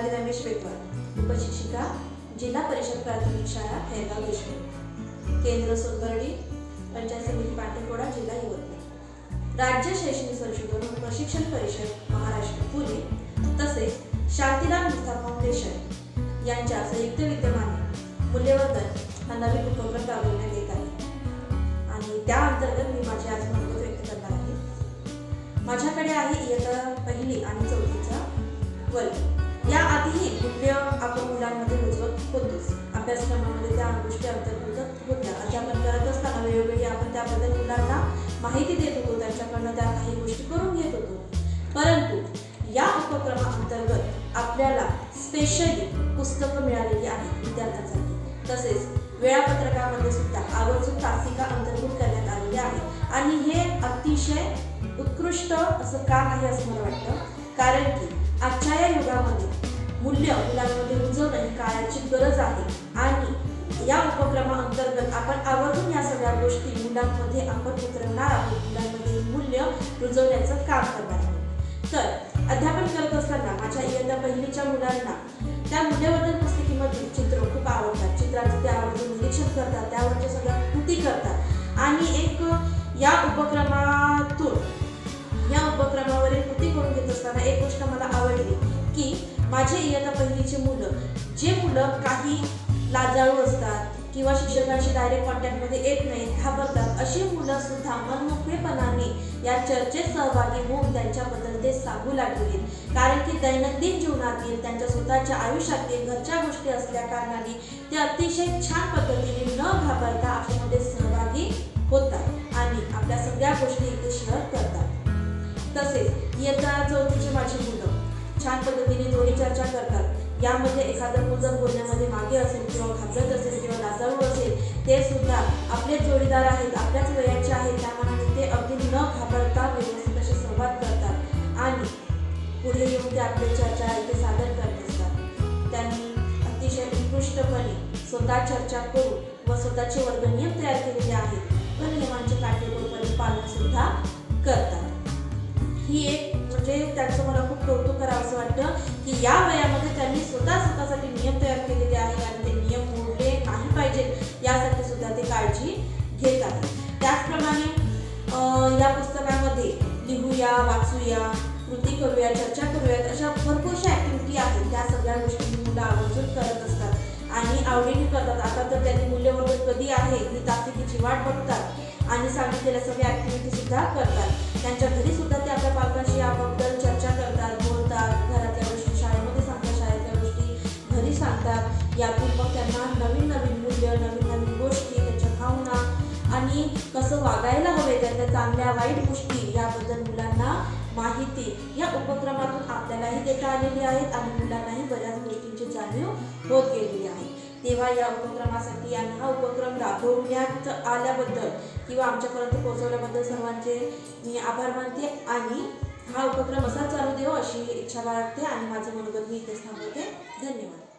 सोनाली रमेश वेतवार, उपशिक्षिका, जिल्हा परिषद प्राथमिक शाळा हेरगाव देशमुख, केंद्र सोनबर्डी, पंचायत समिती पाटणकोडा, जिल्हा यवतमाळ। राज्य शैक्षणिक संशोधन व प्रशिक्षण परिषद महाराष्ट्र पुणे तसेच शांतीराम मुक्ता फाउंडेशन यांच्या संयुक्त विद्यमाने मूल्यवर्धन हा नवीन उपक्रम राबवण्यात येत आहे आणि त्या अंतर्गत मी माझे आज मत व्यक्त करणार आहे। माझ्याकडे आहे इयत्ता पहिली आणि चौथीचा वर्ग। या आधीही मूल्य आपण मुलांमध्ये रुजवत होतोच, अभ्यासक्रमामध्ये त्या गोष्टी अंतर्भूत होत्या। अध्यापन करत असताना वेळोवेळी आपण त्याबद्दल मुलांना माहिती देत होतो, त्यांच्याकडनं त्या काही गोष्टी करून घेत होतो। परंतु या उपक्रमाअंतर्गत आपल्याला स्पेशली पुस्तकं मिळालेली आहेत विद्यार्थ्यांसाठी, तसेच वेळापत्रकामध्ये सुद्धा आवर्जून तासिका अंतर्भूत करण्यात आलेली आहे आणि हे अतिशय उत्कृष्ट असं काम आहे असं मला वाटतं, कारण की आजच्या या युगामध्ये मूल्य मुलांमध्ये रुजवणं ही काळाची गरज आहे आणि या उपक्रमाअंतर्गत आपण आवर्जून या सगळ्या गोष्टी मुलांमध्ये आपण उतरवणार आहोत, मुलांमध्ये मूल्य रुजवण्याचं काम करणार आहोत। तर अध्यापन करत असताना माझ्या इयत्ता पहिलीच्या मुलांना त्या मूल्यवर्धन पुस्तिकेमधील चित्र खूप आवडतात। चित्रांचं ते आवर्जून निरीक्षण करतात, त्यावरच्या सगळ्या कृती करतात आणि एक या उपक्रमावरील कृती करून घेत असताना एक गोष्ट मला आवडली की माझे इयत्ता पहिलीचे जे मुलं काही लाजाळू असतात किंवा शिक्षकांशी डायरेक्ट कॉन्टॅक्टमध्ये येत नाहीत, घाबरतात, अशी मुलं सुद्धा मनमोकळेपणाने या चर्चेत सहभागी होऊन त्यांच्याबद्दल ते सांगू लागले, कारण की दैनंदिन जीवनातील त्यांच्या स्वतःच्या आयुष्यातील घरच्या गोष्टी असल्या कारणाने ते अतिशय छान पद्धतीने न घाबरता आपल्यामध्ये सहभागी होतात आणि आपल्या सगळ्या गोष्टी इथे शेअर करतात। तसेच इयत्ता चौथीची माझी मुलं छान पद्धतीने जोडी चर्चा करतात। यामध्ये एखादं मुलं बोलण्यामध्ये मागे असेल किंवा घाबरत असेल किंवा लाजाळू असेल, ते सुद्धा आपले जोडीदार आहेत, आपल्याच वयाचे आहेत, त्यामानाने ते अगदी न घाबरता व्यवस्थित असे संवाद करतात आणि पुढे येऊन ते आपली चर्चा इथे सादर करत असतात। त्यांनी अतिशय उत्कृष्टपणे स्वतः चर्चा करून व स्वतःचे वर्ग नियम तयार केलेले आहेत व नियमांचे काटेकोरपणे पालन सुद्धा करतात। ही एक म्हणजे त्यांचं मला खूप कौतुक करावं असं वाटतं की या वयामध्ये त्यांनी स्वतःसाठी नियम तयार केलेले आहेत आणि ते नियम मोडले नाही पाहिजेत यासाठी सुद्धा ते काळजी घेत आहेत। त्याचप्रमाणे या पुस्तकामध्ये लिहूया, वाचूया, कृती करूया, चर्चा करूयात अशा भरपूरशा ॲक्टिव्हिटी आहेत, त्या सगळ्या गोष्टी मुलं आवर्जून करत असतात आणि आवडीने करतात। आता तर त्यांनी मूल्यवर्धन कधी आहे ही तासिकेची वाट बघतात आणि सांगितलेल्या सगळ्या ॲक्टिव्हिटी सुद्धा करतात। त्यांच्या घरी सुद्धा ते आपल्या पालकांशी याबद्दल चर्चा करतात, बोलतात, घरातल्या गोष्टी शाळेमध्ये सांगतात, शाळेतल्या गोष्टी घरी सांगतात। यातून मग त्यांना नवीन नवीन मूल्य, नवीन नवीन गोष्टी, त्यांच्या भावना आणि कसं वागायला हवे, त्यांच्या चांगल्या वाईट गोष्टी याबद्दल मुलांना माहिती या उपक्रमातून आपल्यालाही देता आलेली आहेत आणि मुलांनाही बऱ्याच गोष्टींची जाणीव होत गेलेली आहे। तेव्हा या उपक्रमासाठी आणि हा उपक्रम राबवण्यात आल्याबद्दल किंवा आमच्यापर्यंत पोहोचवल्याबद्दल सर्वांचे मी आभार मानते आणि हा उपक्रम असा चालू देव अशी इच्छा बाळगते आणि माझं मनोगत मी इथेच थांबवते। धन्यवाद।